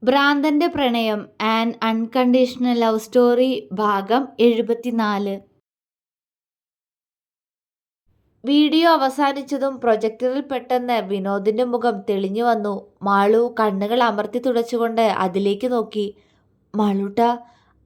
ഭ്രാന്തന്റെ പ്രണയം an unconditional love story ഭാഗം 74. Video അവസാനിച്ചതും പ്രൊജക്ടറിൽ പെട്ടെന്ന് വിനോദിന്റെ മുഖം തെളിഞ്ഞു വന്നു. മാളു കണ്ണുകൾ അമർത്തി തുടച്ചുകൊണ്ട് അതിലേക്ക് നോക്കി. മാളൂട്ട,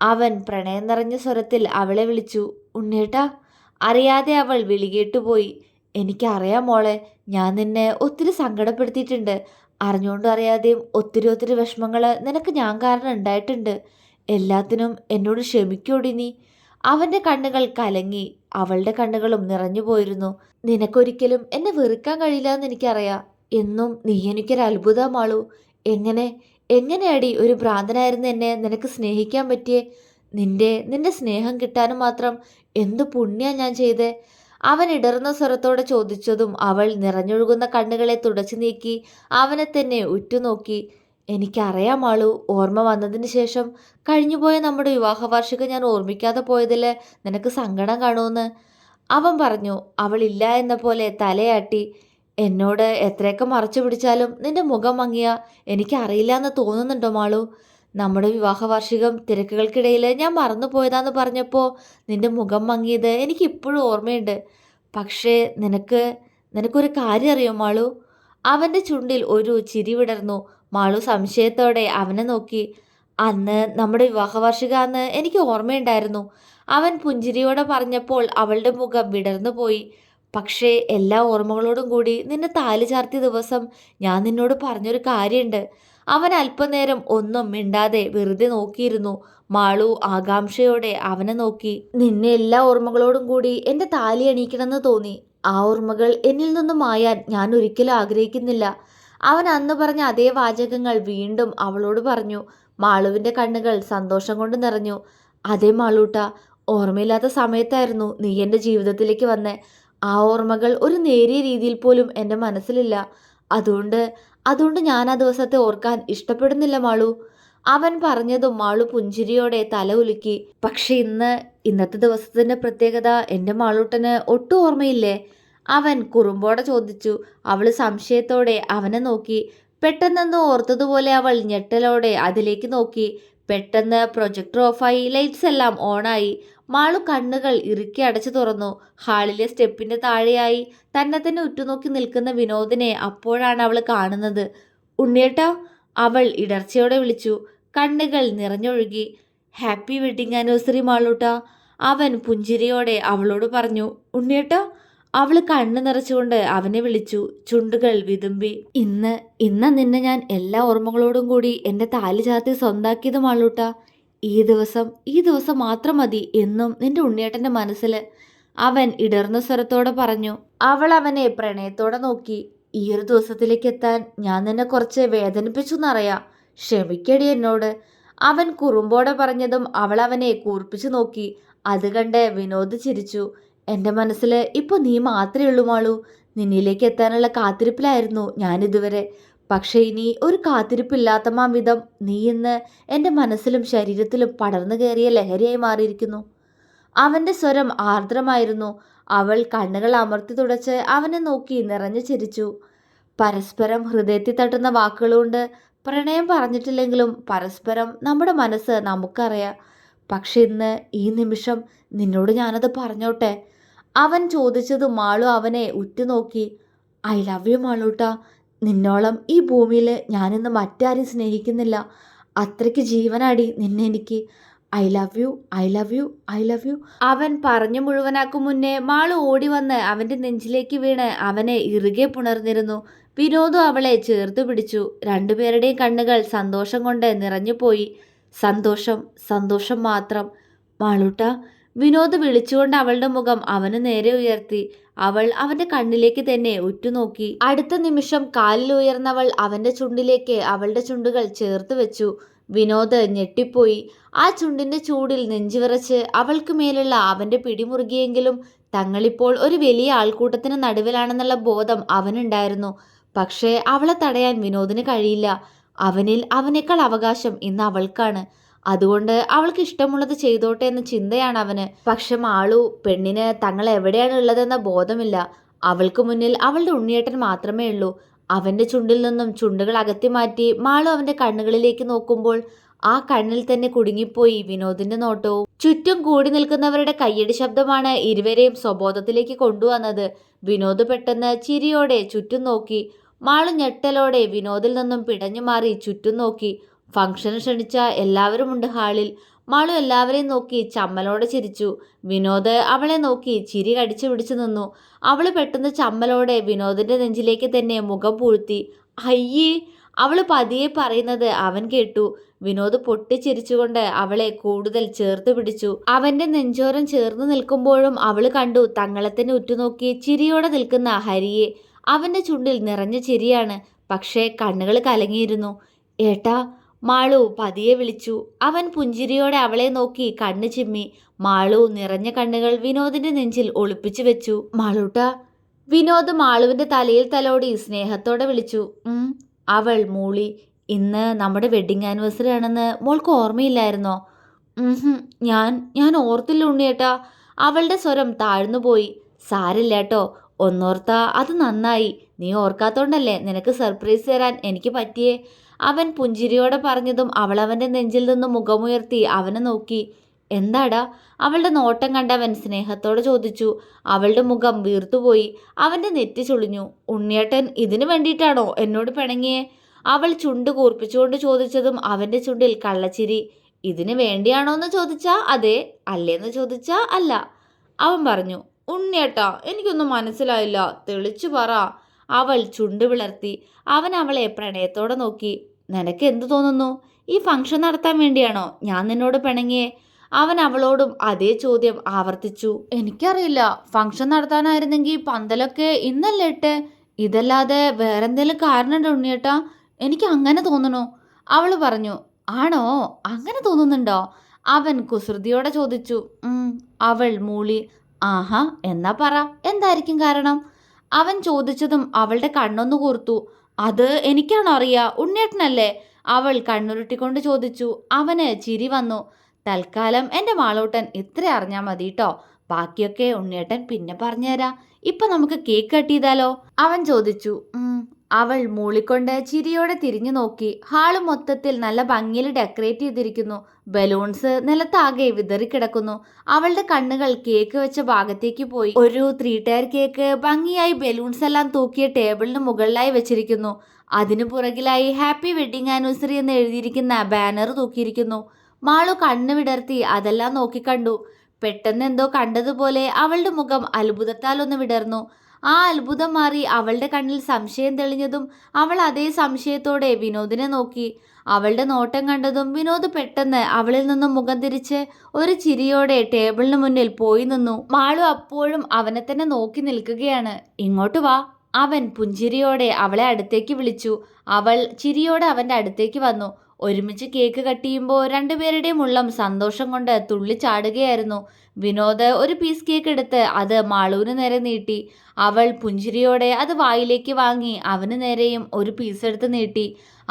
അവൻ പ്രണയം നിറഞ്ഞ സ്വരത്തിൽ അവളെ വിളിച്ചു. ഉണ്ണേട്ടാ. അറിയാതെ അവൾ വിളികേട്ടുപോയി. എനിക്കറിയാം മോളെ, ഞാൻ നിന്നെ ഒത്തിരി സങ്കടപ്പെടുത്തിയിട്ടുണ്ട്. അറിഞ്ഞുകൊണ്ടും അറിയാതെയും ഒത്തിരി വിഷമങ്ങൾ നിനക്ക് ഞാൻ കാരണം ഉണ്ടായിട്ടുണ്ട്. എല്ലാത്തിനും എന്നോട് ക്ഷമിക്കോടി നീ. അവൻ്റെ കണ്ണുകൾ കലങ്ങി. അവളുടെ കണ്ണുകളും നിറഞ്ഞു പോയിരുന്നു. നിനക്കൊരിക്കലും എന്നെ വെറുക്കാൻ കഴിയില്ല എന്ന് എനിക്കറിയാം. എന്നും നീ എനിക്കൊരു അത്ഭുതമാളൂ. എങ്ങനെയാടി ഒരു ഭ്രാന്തനായിരുന്ന എന്നെ നിനക്ക് സ്നേഹിക്കാൻ പറ്റിയേ? നിന്റെ സ്നേഹം കിട്ടാനും മാത്രം എന്ത് പുണ്യാ ഞാൻ ചെയ്തേ? അവൻ ഇടർന്ന സ്വരത്തോടെ ചോദിച്ചതും അവൾ നിറഞ്ഞൊഴുകുന്ന കണ്ണുകളെ തുടച്ചു നീക്കി അവനെ തന്നെ ഉറ്റുനോക്കി. എനിക്കറിയാം ആളു, ഓർമ്മ വന്നതിന് ശേഷം കഴിഞ്ഞുപോയ നമ്മുടെ വിവാഹ വാർഷികം ഞാൻ ഓർമ്മിക്കാതെ പോയതിൽ നിനക്ക് സങ്കടം കാണുമെന്ന് അവൻ പറഞ്ഞു. അവൾ ഇല്ല എന്ന പോലെ തലയാട്ടി. എന്നോട് എത്രയൊക്കെ മറച്ചു പിടിച്ചാലും നിന്റെ മുഖം മങ്ങിയ എനിക്കറിയില്ല എന്ന് തോന്നുന്നുണ്ടോ മാളു? നമ്മുടെ വിവാഹ വാർഷികം തിരക്കുകൾക്കിടയിൽ ഞാൻ മറന്നുപോയതാന്ന് പറഞ്ഞപ്പോൾ നിന്റെ മുഖം മങ്ങിയത് എനിക്കിപ്പോഴും ഓർമ്മയുണ്ട്. പക്ഷേ നിനക്കൊരു കാര്യം അറിയോ മാളു? അവൻ്റെ ചുണ്ടിൽ ഒരു ചിരി വിടർന്നു. മാളു സംശയത്തോടെ അവനെ നോക്കി. അന്ന് നമ്മുടെ വിവാഹ വാർഷികമാണെന്ന് എനിക്ക് ഓർമ്മയുണ്ടായിരുന്നു. അവൻ പുഞ്ചിരിയോടെ പറഞ്ഞപ്പോൾ അവളുടെ മുഖം വിടർന്നു പോയി. പക്ഷേ എല്ലാ ഓർമ്മകളോടും കൂടി നിന്നെ താലി ചാർത്തിയ ദിവസം ഞാൻ നിന്നോട് പറഞ്ഞൊരു കാര്യമുണ്ട്. അവൻ അല്പനേരം ഒന്നും മിണ്ടാതെ വെറുതെ നോക്കിയിരുന്നു. മാളു ആകാംക്ഷയോടെ അവനെ നോക്കി. നിന്നെ എല്ലാ ഓർമ്മകളോടും കൂടി എൻ്റെ താലി അണിയിക്കണമെന്ന് തോന്നി. ആ ഓർമ്മകൾ എന്നിൽ നിന്നും മായാൻ ഞാൻ ഒരിക്കലും ആഗ്രഹിക്കുന്നില്ല. അവൻ അന്ന് പറഞ്ഞ അതേ വാചകങ്ങൾ വീണ്ടും അവളോട് പറഞ്ഞു. മാളുവിൻ്റെ കണ്ണുകൾ സന്തോഷം കൊണ്ട് നിറഞ്ഞു. അതേ മാളൂട്ട, ഓർമ്മയില്ലാത്ത സമയത്തായിരുന്നു നീ എൻ്റെ ജീവിതത്തിലേക്ക് വന്നേ. ആ ഓർമ്മകൾ ഒരു നേരിയ രീതിയിൽ പോലും എൻ്റെ മനസ്സിലില്ല. അതുകൊണ്ട് ഞാൻ ആ ദിവസത്തെ ഓർക്കാൻ ഇഷ്ടപ്പെടുന്നില്ല മാളു. അവൻ പറഞ്ഞതും മാളു പുഞ്ചിരിയോടെ തല ഉലുക്കി. പക്ഷെ ഇന്നത്തെ ദിവസത്തിൻ്റെ പ്രത്യേകത എൻ്റെ മാളൂട്ടന് ഒട്ടും ഓർമ്മയില്ലേ? അവൻ കുറുമ്പോടെ ചോദിച്ചു. അവൾ സംശയത്തോടെ അവനെ നോക്കി. പെട്ടെന്നെന്തോ ഓർത്തതുപോലെ അവൾ ഞെട്ടലോടെ അതിലേക്ക് നോക്കി. പെട്ടെന്ന് പ്രൊജക്ടർ ഓഫായി ലൈറ്റ്സ് എല്ലാം ഓണായി. മാളു കണ്ണുകൾ ഇറുക്കി അടച്ചു തുറന്നു. ഹാളിലെ സ്റ്റെപ്പിന്റെ താഴെയായി തന്നെ ഉറ്റുനോക്കി നിൽക്കുന്ന വിനോദിനെ അപ്പോഴാണ് അവൾ കാണുന്നത്. ഉണ്ണിയേട്ടാ, അവൾ ഇടർച്ചയോടെ വിളിച്ചു. കണ്ണുകൾ നിറഞ്ഞൊഴുകി. ഹാപ്പി വെഡിങ് ആനിവേഴ്സറി മാളൂട്ടാ, അവൻ പുഞ്ചിരിയോടെ അവളോട് പറഞ്ഞു. ഉണ്ണിയേട്ടാ, അവൾ കണ്ണ് നിറച്ചുകൊണ്ട് അവനെ വിളിച്ചു. ചുണ്ടുകൾ വിതുമ്പി. ഇന്ന് നിന്നെ ഞാൻ എല്ലാ ഓർമ്മകളോടും കൂടി എൻ്റെ താലി ചാർത്തി സ്വന്താക്കിയത് മാളൂട്ടാ. ഈ ദിവസം മാത്രം മതി എന്നും നിന്റെ ഉണ്ണിയേട്ടൻ്റെ മനസ്സിൽ, അവൻ ഇടർന്ന സ്വരത്തോടെ പറഞ്ഞു. അവൾ അവനെ പ്രണയത്തോടെ നോക്കി. ഈ ഒരു ദിവസത്തിലേക്ക് എത്താൻ ഞാൻ നിന്നെ കുറച്ച് വേദനിപ്പിച്ചു എന്നറിയാം. ക്ഷമിക്കടി എന്നോട്, അവൻ കുറുമ്പോടെ പറഞ്ഞതും അവൾ അവനെ കൂർപ്പിച്ചു നോക്കി. അത് കണ്ട് വിനോദ് ചിരിച്ചു. എൻ്റെ മനസ്സിൽ ഇപ്പോൾ നീ മാത്രമേ ഉള്ളൂ മാളു. നിന്നിലേക്ക് എത്താനുള്ള കാത്തിരിപ്പിലായിരുന്നു ഞാനിതുവരെ. പക്ഷേ ഇനി ഒരു കാത്തിരിപ്പില്ലാത്ത വിധം നീ ഇന്ന് എൻ്റെ മനസ്സിലും ശരീരത്തിലും പടർന്നു കയറിയ ലഹരിയായി മാറിയിരിക്കുന്നു. അവൻ്റെ സ്വരം ആർദ്രമായിരുന്നു. അവൾ കണ്ണുകൾ അമർത്തി തുടച്ച് അവനെ നോക്കി നിറഞ്ഞു ചിരിച്ചു. പരസ്പരം ഹൃദയത്തിൽ തട്ടുന്ന വാക്കുകളുകൊണ്ട് പ്രണയം പറഞ്ഞിട്ടില്ലെങ്കിലും പരസ്പരം നമ്മുടെ മനസ്സ് നമുക്കറിയാം. പക്ഷെ ഈ നിമിഷം നിന്നോട് ഞാനത് പറഞ്ഞോട്ടെ? അവൻ ചോദിച്ചത് മാളു അവനെ ഉറ്റുനോക്കി. ഐ ലവ് യു മാളൂട്ട. നിന്നോളം ഈ ഭൂമിയിൽ ഞാനിന്ന് മറ്റാരും സ്നേഹിക്കുന്നില്ല. അത്രയ്ക്ക് ജീവനാടി നിന്നെ എനിക്ക്. I love you, I love you, I love you. അവൻ പറഞ്ഞു മുഴുവനാക്കും മുന്നേ മാളു ഓടി വന്ന് അവൻ്റെ നെഞ്ചിലേക്ക് വീണ് അവനെ ഇറുകെ പുണർന്നിരുന്നു. വിനോദും അവളെ ചേർത്ത് പിടിച്ചു. രണ്ടുപേരുടെയും കണ്ണുകൾ സന്തോഷം കൊണ്ട് നിറഞ്ഞുപോയി. സന്തോഷം മാത്രം. മാളൂട്ട, വിനോദ് വിളിച്ചുകൊണ്ട് അവളുടെ മുഖം അവന് നേരെ ഉയർത്തി. അവൾ അവൻ്റെ കണ്ണിലേക്ക് തന്നെ ഉറ്റുനോക്കി. അടുത്ത നിമിഷം കാലിൽ ഉയർന്നവൾ അവൻ്റെ ചുണ്ടിലേക്ക് അവളുടെ ചുണ്ടുകൾ ചേർത്ത് വെച്ചു. വിനോദ് ഞെട്ടിപ്പോയി. ആ ചുണ്ടിൻ്റെ ചൂടിൽ നെഞ്ചുവിറച്ച് അവൾക്ക് മേലുള്ള അവൻ്റെ പിടിമുറുകിയെങ്കിലും തങ്ങളിപ്പോൾ ഒരു വലിയ ആൾക്കൂട്ടത്തിന് നടുവിലാണെന്നുള്ള ബോധം അവനുണ്ടായിരുന്നു. പക്ഷേ അവളെ തടയാൻ വിനോദിന് കഴിയില്ല. അവനേക്കാൾ അവകാശം ഇന്ന് അവൾക്കാണ്. അതുകൊണ്ട് അവൾക്ക് ഇഷ്ടമുള്ളത് ചെയ്തോട്ടെ എന്ന ചിന്തയാണ് അവന്. പക്ഷെ മാളു പെണ്ണിന് തങ്ങൾ എവിടെയാണ് ഉള്ളതെന്ന ബോധമില്ല. അവൾക്ക് മുന്നിൽ അവളുടെ ഉണ്ണിയേട്ടൻ മാത്രമേ ഉള്ളൂ. അവൻ്റെ ചുണ്ടിൽ നിന്നും ചുണ്ടുകൾ അകറ്റി മാറ്റി മാളു അവൻ്റെ കണ്ണുകളിലേക്ക് നോക്കുമ്പോൾ ആ കണ്ണിൽ തന്നെ കുടുങ്ങിപ്പോയി വിനോദിന്റെ നോട്ടവും. ചുറ്റും കൂടി നിൽക്കുന്നവരുടെ കയ്യടി ശബ്ദമാണ് ഇരുവരെയും സ്വബോധത്തിലേക്ക് കൊണ്ടുവന്നത്. വിനോദ് പെട്ടെന്ന് ചിരിയോടെ ചുറ്റും നോക്കി. മാളു ഞെട്ടലോടെ വിനോദിൽ നിന്നും പിടഞ്ഞു മാറി ചുറ്റും നോക്കി. ഫംഗ്ഷന് ക്ഷണിച്ച എല്ലാവരുമുണ്ട് ഹാളിൽ. മാളു എല്ലാവരെയും നോക്കി ചമ്മലോടെ ചിരിച്ചു. വിനോദ് അവളെ നോക്കി ചിരി കടിച്ചു പിടിച്ചു നിന്നു. അവള് പെട്ടെന്ന് ചമ്മലോടെ വിനോദിന്റെ നെഞ്ചിലേക്ക് തന്നെ മുഖം പൂഴ്ത്തി. അയ്യേ, അവള് പതിയെ പറയുന്നത് അവൻ കേട്ടു. വിനോദ് പൊട്ടിച്ചിരിച്ചുകൊണ്ട് അവളെ കൂടുതൽ ചേർത്ത് പിടിച്ചു. അവന്റെ നെഞ്ചോരം ചേർന്ന് നിൽക്കുമ്പോഴും അവള് കണ്ടു തങ്ങളെ ഉറ്റുനോക്കി ചിരിയോടെ നിൽക്കുന്ന ഹരിയെ. അവന്റെ ചുണ്ടിൽ നിറഞ്ഞ ചിരിയാണ്, പക്ഷേ കണ്ണുകൾ കലങ്ങിയിരുന്നു. ഏട്ടാ, മാളു പതിയെ വിളിച്ചു. അവൻ പുഞ്ചിരിയോടെ അവളെ നോക്കി കണ്ണ് ചിമ്മി. മാളു നിറഞ്ഞ കണ്ണുകൾ വിനോദിന്റെ നെഞ്ചിൽ ഒളിപ്പിച്ചു വെച്ചു. മാളൂട്ടാ. വിനോദ് മാളുവിന്റെ തലയിൽ തലോടി സ്നേഹത്തോടെ വിളിച്ചു. അവൾ മൂളി. ഇന്ന് നമ്മുടെ വെഡിങ് ആനിവേഴ്സറി ആണെന്ന് മോൾക്ക് ഓർമ്മയില്ലായിരുന്നോ? ഞാൻ ഓർത്തില്ല ഉണ്ണിയേട്ടാ. അവളുടെ സ്വരം താഴ്ന്നുപോയി. സാരില്ല കേട്ടോ, ഒന്നോർത്താ അത് നന്നായി. നീ ഓർക്കാത്തോണ്ടല്ലേ നിനക്ക് സർപ്രൈസ് തരാൻ എനിക്ക് പറ്റിയേ. അവൻ പുഞ്ചിരിയോടെ പറഞ്ഞതും അവൾ അവൻ്റെ നെഞ്ചിൽ നിന്ന് മുഖമുയർത്തി അവനെ നോക്കി. എന്താടാ? അവളുടെ നോട്ടം കണ്ടവൻ സ്നേഹത്തോടെ ചോദിച്ചു. അവളുടെ മുഖം വീർത്തുപോയി. അവൻ്റെ നെറ്റി ചുളിഞ്ഞു. ഉണ്ണിയേട്ടൻ ഇതിനു വേണ്ടിയിട്ടാണോ എന്നോട് പിണങ്ങിയേ? അവൾ ചുണ്ട് കൂർപ്പിച്ചുകൊണ്ട് ചോദിച്ചതും അവൻ്റെ ചുണ്ടിൽ കള്ളച്ചിരി. ഇതിന് വേണ്ടിയാണോന്ന് ചോദിച്ചാ അതെ, അല്ലേന്ന് ചോദിച്ചാ അല്ല. അവൻ പറഞ്ഞു. ഉണ്ണിയേട്ടാ, എനിക്കൊന്നും മനസ്സിലായില്ല, തെളിച്ചു പറ. അവൾ ചുണ്ട് വിളർത്തി. അവൻ അവളെ പ്രണയത്തോടെ നോക്കി. നിനക്ക് എന്തു തോന്നുന്നു? ഈ ഫംഗ്ഷൻ നടത്താൻ വേണ്ടിയാണോ ഞാൻ നിന്നോട് പിണങ്ങിയേ? അവൻ അവളോടും അതേ ചോദ്യം ആവർത്തിച്ചു. എനിക്കറിയില്ല, ഫംഗ്ഷൻ നടത്താനായിരുന്നെങ്കിൽ പന്തലൊക്കെ ഇന്നല്ലേ ഇട്ട്. ഇതല്ലാതെ വേറെന്തെങ്കിലും കാരണമുണ്ടോ ഉണ്ണിയേട്ടാ? എനിക്ക് അങ്ങനെ തോന്നണു. അവൾ പറഞ്ഞു. ആണോ? അങ്ങനെ തോന്നുന്നുണ്ടോ? അവൻ കുസൃതിയോടെ ചോദിച്ചു. അവൾ മൂളി. ആഹാ, എന്നാ പറ, എന്തായിരിക്കും കാരണം? അവൻ ചോദിച്ചതും അവളുടെ കണ്ണൊന്നു കൂർത്തു. അത് എനിക്കാണോ അറിയാ, ഉണ്ണിയേട്ടനല്ലേ? അവൾ കണ്ണുരുട്ടിക്കൊണ്ട് ചോദിച്ചു. അവന് ചിരി വന്നു. തൽക്കാലം എൻ്റെ മാളൂട്ടൻ ഇത്ര അറിഞ്ഞാൽ മതി കേട്ടോ, ബാക്കിയൊക്കെ ഉണ്ണിയേട്ടൻ പിന്നെ പറഞ്ഞുതരാം. ഇപ്പൊ നമുക്ക് കേക്ക് കട്ട് ചെയ്താലോ? അവൻ ചോദിച്ചു. അവൾ മൂളിക്കൊണ്ട് ചിരിയോടെ തിരിഞ്ഞു നോക്കി. ഹാള് മൊത്തത്തിൽ നല്ല ഭംഗിയിൽ ഡെക്കറേറ്റ് ചെയ്തിരിക്കുന്നു. ബലൂൺസ് നിലത്താകെ വിതറിക്കിടക്കുന്നു. അവളുടെ കണ്ണുകൾ കേക്ക് വെച്ച ഭാഗത്തേക്ക് പോയി. ഒരു 3 ടയർ കേക്ക് ഭംഗിയായി ബലൂൺസ് എല്ലാം തൂക്കിയ ടേബിളിന് മുകളിലായി വെച്ചിരിക്കുന്നു. അതിനു പുറകിലായി ഹാപ്പി വെഡിങ് ആനിവേഴ്സറി എന്ന് എഴുതിയിരിക്കുന്ന ബാനർ തൂക്കിയിരിക്കുന്നു. മാളു കണ്ണു വിടർത്തി അതെല്ലാം നോക്കിക്കണ്ടു. പെട്ടെന്ന് എന്തോ കണ്ടതുപോലെ അവളുടെ മുഖം അത്ഭുതത്താൽ ഒന്ന് വിടർന്നു. ആ അത്ഭുതം മാറി അവളുടെ കണ്ണിൽ സംശയം തെളിഞ്ഞതും അവൾ അതേ സംശയത്തോടെ വിനോദിനെ നോക്കി. അവളുടെ നോട്ടം കണ്ടതും വിനോദ് പെട്ടെന്ന് അവളിൽ നിന്നും മുഖം തിരിച്ച് ഒരു ചിരിയോടെ ടേബിളിന് മുന്നിൽ പോയി നിന്നു. മാളു അപ്പോഴും അവനെ തന്നെ നോക്കി നിൽക്കുകയാണ്. ഇങ്ങോട്ട് വാ. അവൻ പുഞ്ചിരിയോടെ അവളെ അടുത്തേക്ക് വിളിച്ചു. അവൾ ചിരിയോടെ അവൻ്റെ അടുത്തേക്ക് വന്നു. ഒരുമിച്ച് കേക്ക് കട്ട് ചെയ്യുമ്പോൾ രണ്ടുപേരുടെയും ഉള്ളം സന്തോഷം കൊണ്ട് തുള്ളിച്ചാടുകയായിരുന്നു. വിനോദ് ഒരു പീസ് കേക്ക് എടുത്ത് അത് മാളുവിന് നേരെ നീട്ടി. അവൾ പുഞ്ചിരിയോടെ അത് വായിലേക്ക് വാങ്ങി അവന് നേരെയും ഒരു പീസ് എടുത്ത് നീട്ടി.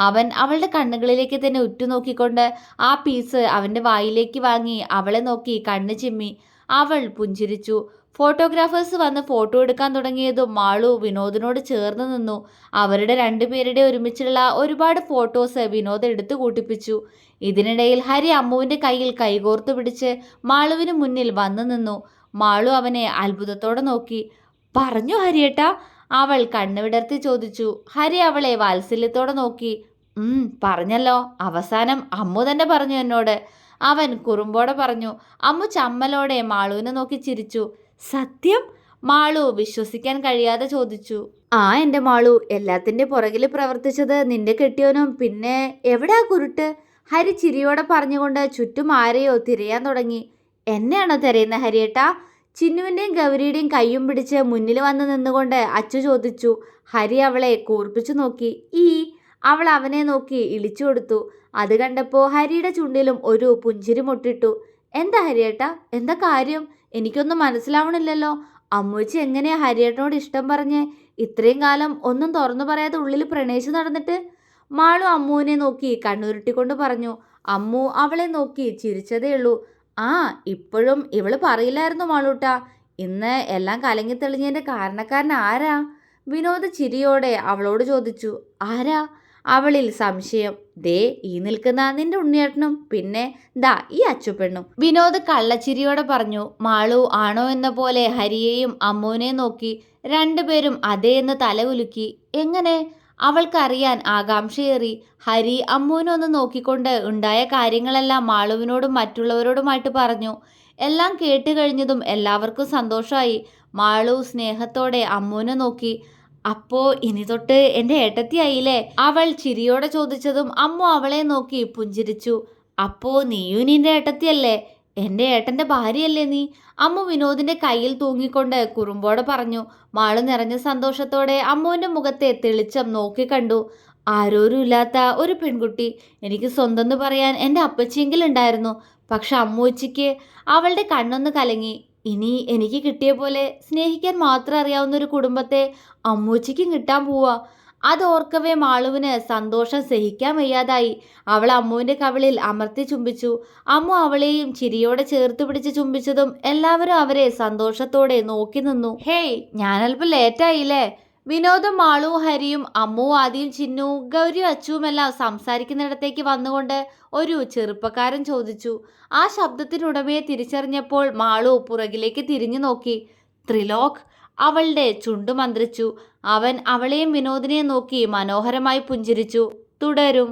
അവൻ അവളുടെ കണ്ണുകളിലേക്ക് തന്നെ ഉറ്റുനോക്കിക്കൊണ്ട് ആ പീസ് അവൻ്റെ വായിലേക്ക് വാങ്ങി അവളെ നോക്കി കണ്ണ് ചിമ്മി. അവൾ പുഞ്ചിരിച്ചു. ഫോട്ടോഗ്രാഫേഴ്സ് വന്ന് ഫോട്ടോ എടുക്കാൻ തുടങ്ങിയതും മാളു വിനോദിനോട് ചേർന്ന് നിന്നു. അവരുടെ രണ്ടുപേരുടെ ഒരുമിച്ചുള്ള ഒരുപാട് ഫോട്ടോസ് വിനോദ് എടുത്തു കൂട്ടിപ്പിച്ചു. ഇതിനിടയിൽ ഹരി അമ്മുവിൻ്റെ കയ്യിൽ കൈകോർത്ത് പിടിച്ച് മാളുവിന് മുന്നിൽ വന്നു നിന്നു. മാളു അവനെ അത്ഭുതത്തോടെ നോക്കി. പറഞ്ഞു ഹരിയേട്ടാ? അവൾ കണ്ണുവിടർത്തി ചോദിച്ചു. ഹരി അവളെ വാത്സല്യത്തോടെ നോക്കി. പറഞ്ഞല്ലോ, അവസാനം അമ്മു തന്നെ പറഞ്ഞു എന്നോട്. അവൻ കുറുമ്പോടെ പറഞ്ഞു. അമ്മു ചമ്മലോടെ മാളുവിനെ നോക്കി ചിരിച്ചു. സത്യം? മാളു വിശ്വസിക്കാൻ കഴിയാതെ ചോദിച്ചു. ആ എൻ്റെ മാളു, എല്ലാത്തിൻ്റെ പുറകിൽ പ്രവർത്തിച്ചത് നിന്റെ കെട്ടിയോനും പിന്നെ എവിടെയാ കുരുട്ട്? ഹരി ചിരിയോടെ പറഞ്ഞുകൊണ്ട് ചുറ്റും ആരെയോ തിരയാൻ തുടങ്ങി. എന്നെയാണോ തിരയുന്ന ഹരിയേട്ടാ? ചിന്നുവിൻ്റെയും ഗൗരിയുടെയും കയ്യും പിടിച്ച് മുന്നിൽ വന്ന് നിന്നുകൊണ്ട് അച്ചു ചോദിച്ചു. ഹരി അവളെ കൂർപ്പിച്ചു നോക്കി. അവൾ അവനെ നോക്കി ഇളിച്ചു കൊടുത്തു. അത് കണ്ടപ്പോൾ ഹരിയുടെ ചുണ്ടിലും ഒരു പുഞ്ചിരി മുട്ടിട്ടു. എന്താ ഹരിയേട്ടാ, എന്താ കാര്യം? എനിക്കൊന്നും മനസ്സിലാവണില്ലല്ലോ. അമ്മൂച്ചി എങ്ങനെയാ ഹരിയേട്ടനോട് ഇഷ്ടം പറഞ്ഞേ? ഇത്രയും കാലം ഒന്നും തുറന്നു പറയാതെ ഉള്ളിൽ പ്രണയിച്ചു നടന്നിട്ട്? മാളു അമ്മുവിനെ നോക്കി കണ്ണുരുട്ടിക്കൊണ്ട് പറഞ്ഞു. അമ്മു അവളെ നോക്കി ചിരിച്ചതേ ഉള്ളൂ. ഇപ്പോഴും ഇവള് പറയില്ലായിരുന്നു മാളൂട്ടാ. ഇന്ന് എല്ലാം കലങ്ങി തെളിഞ്ഞതിൻ്റെ കാരണക്കാരൻ ആരാ? വിനോദ് ചിരിയോടെ അവളോട് ചോദിച്ചു. ആരാ? അവളിൽ സംശയം. ദേ ഈ നിൽക്കുന്ന നിന്റെ ഉണ്ണിയേട്ടനും പിന്നെ ദാ ഈ അച്ചുപെണ്ണും. വിനോദ് കള്ളച്ചിരിയോടെ പറഞ്ഞു. മാളു ആണോ എന്ന പോലെ ഹരിയെയും അമ്മുവിനെയും നോക്കി. രണ്ടുപേരും അതേ എന്ന് തലകുലുക്കി. എങ്ങനെ? അവൾക്കറിയാൻ ആകാംക്ഷയേറി. ഹരി അമ്മുവിനൊന്ന് നോക്കിക്കൊണ്ട് ഉണ്ടായ കാര്യങ്ങളെല്ലാം മാളുവിനോടും മറ്റുള്ളവരോടുമായിട്ട് പറഞ്ഞു. എല്ലാം കേട്ട് കഴിഞ്ഞതും എല്ലാവർക്കും സന്തോഷമായി. മാളു സ്നേഹത്തോടെ അമ്മുവിനെ നോക്കി. അപ്പോ ഇനി തൊട്ട് എൻ്റെ ഏട്ടത്തിയായില്ലേ? അവൾ ചിരിയോടെ ചോദിച്ചതും അമ്മു അവളെ നോക്കി പുഞ്ചിരിച്ചു. അപ്പോ നീയും നിന്റെ ഏട്ടത്തിയല്ലേ? എൻ്റെ ഏട്ടൻ്റെ ഭാര്യയല്ലേ നീ? അമ്മു വിനോദിന്റെ കയ്യിൽ തൂങ്ങിക്കൊണ്ട് കുറുമ്പോടെ പറഞ്ഞു. മാളു നിറഞ്ഞ സന്തോഷത്തോടെ അമ്മുവിന്റെ മുഖത്തെ തെളിച്ചം നോക്കിക്കണ്ടു. ആരോരുമില്ലാത്ത ഒരു പെൺകുട്ടി. എനിക്ക് സ്വന്തം പറയാൻ എൻ്റെ അപ്പച്ചിയെങ്കിലും ഉണ്ടായിരുന്നു. പക്ഷെ അമ്മൂച്ചിക്ക് അവളുടെ കണ്ണൊന്ന് കലങ്ങി. ഇനി എനിക്ക് കിട്ടിയ പോലെ സ്നേഹിക്കാൻ മാത്രം അറിയാവുന്ന ഒരു കുടുംബത്തെ അമ്മൂച്ചിക്കും കിട്ടാൻ പോവാ. അതോർക്കവേ മാളുവിന് സന്തോഷം സഹിക്കാൻ വയ്യാതായി. അവൾ അമ്മുവിന്റെ കവിളിൽ അമർത്തി ചുംബിച്ചു. അമ്മു അവളെയും ചിരിയോടെ ചേർത്ത് പിടിച്ച് ചുംബിച്ചതും എല്ലാവരും അവരെ സന്തോഷത്തോടെ നോക്കി നിന്നു. ഹേയ്, ഞാനല്പം ലേറ്റായില്ലേ? വിനോദും മാളു ഹരിയും അമ്മു ആദിയും ചിന്നു ഗൗരിയും അച്ചുവുമെല്ലാം സംസാരിക്കുന്നിടത്തേക്ക് വന്നുകൊണ്ട് ഒരു ചെറുപ്പക്കാരൻ ചോദിച്ചു. ആ ശബ്ദത്തിനുടമയെ തിരിച്ചറിഞ്ഞപ്പോൾ മാളു പുറകിലേക്ക് തിരിഞ്ഞു നോക്കി. ത്രിലോക്. അവളുടെ ചുണ്ടു മന്ത്രിച്ചു. അവൻ അവളെയും വിനോദിനെയും നോക്കി മനോഹരമായി പുഞ്ചിരിച്ചു. തുടരും.